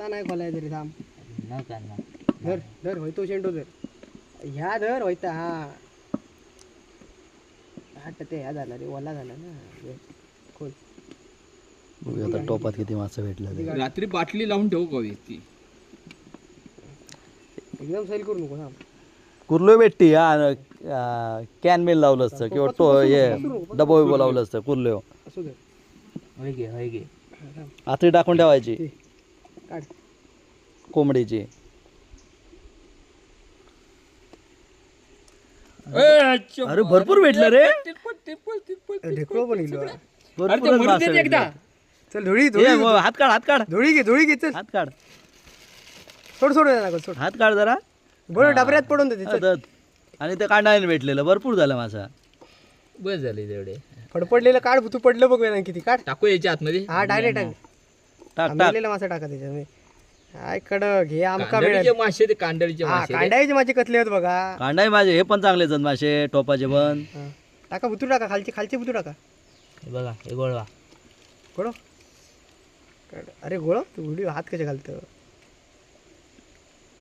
आता नाही खोलाय तरी थांब. न करणार. धर धर होयतो शेंडो धर. ह्या धर होयता हा. हट ते ह्या झाला रे ओला झाला ना. खोल. बघूया आता टोपात किती मासे भेटले ते. रात्री बाटली लावून ठेवू कवी ती. एकदम सैल करू नको थांब. कुर्लो भेटती कॅन मेल लावलं असतं किंवा हे डबा बिबा लावलं असतं कुर्ल्यो. असू दे. होय घे होय घे. आतडी टाकून ठेवायची काढ. कोंबडीची. अरे भरपूर भेटलं रे. ढेकळो पण इलो. भरपूर मासे भेटले. चल धुळी ये, हात काढ हात काढ धुळी घे चल. हात काढ सोड सोड नका सोड. हात काढ जरा. बरं डबऱ्यात पडून देते चल. दत. आणि ते कांडाने भेटलेलं भरपूर झालं मासा. बस झाले तेवढे. फडफडलेलं काढ तू पडलं बघ ना किती काढ. टाकू याच्या आतमध्ये. हा डायरेक्ट टाक. टाक टाक. मेलेला मासा टाका त्याच्यामध्ये. काय कडक हे आमका कांदळीचे मिळेल. मासे ते कांदळीचे हा मासे. कांडायचे माझे कतले आहेत बघा. कांडाई माझे हे पण चांगले आहेत मासे टोपाचे पण. हा. टाका बुतू टाका खालचे बुतू टाका. हे बघा हे गोळवा. गोळो. अरे गोळो तू व्हिडिओ हात कसे घालतो.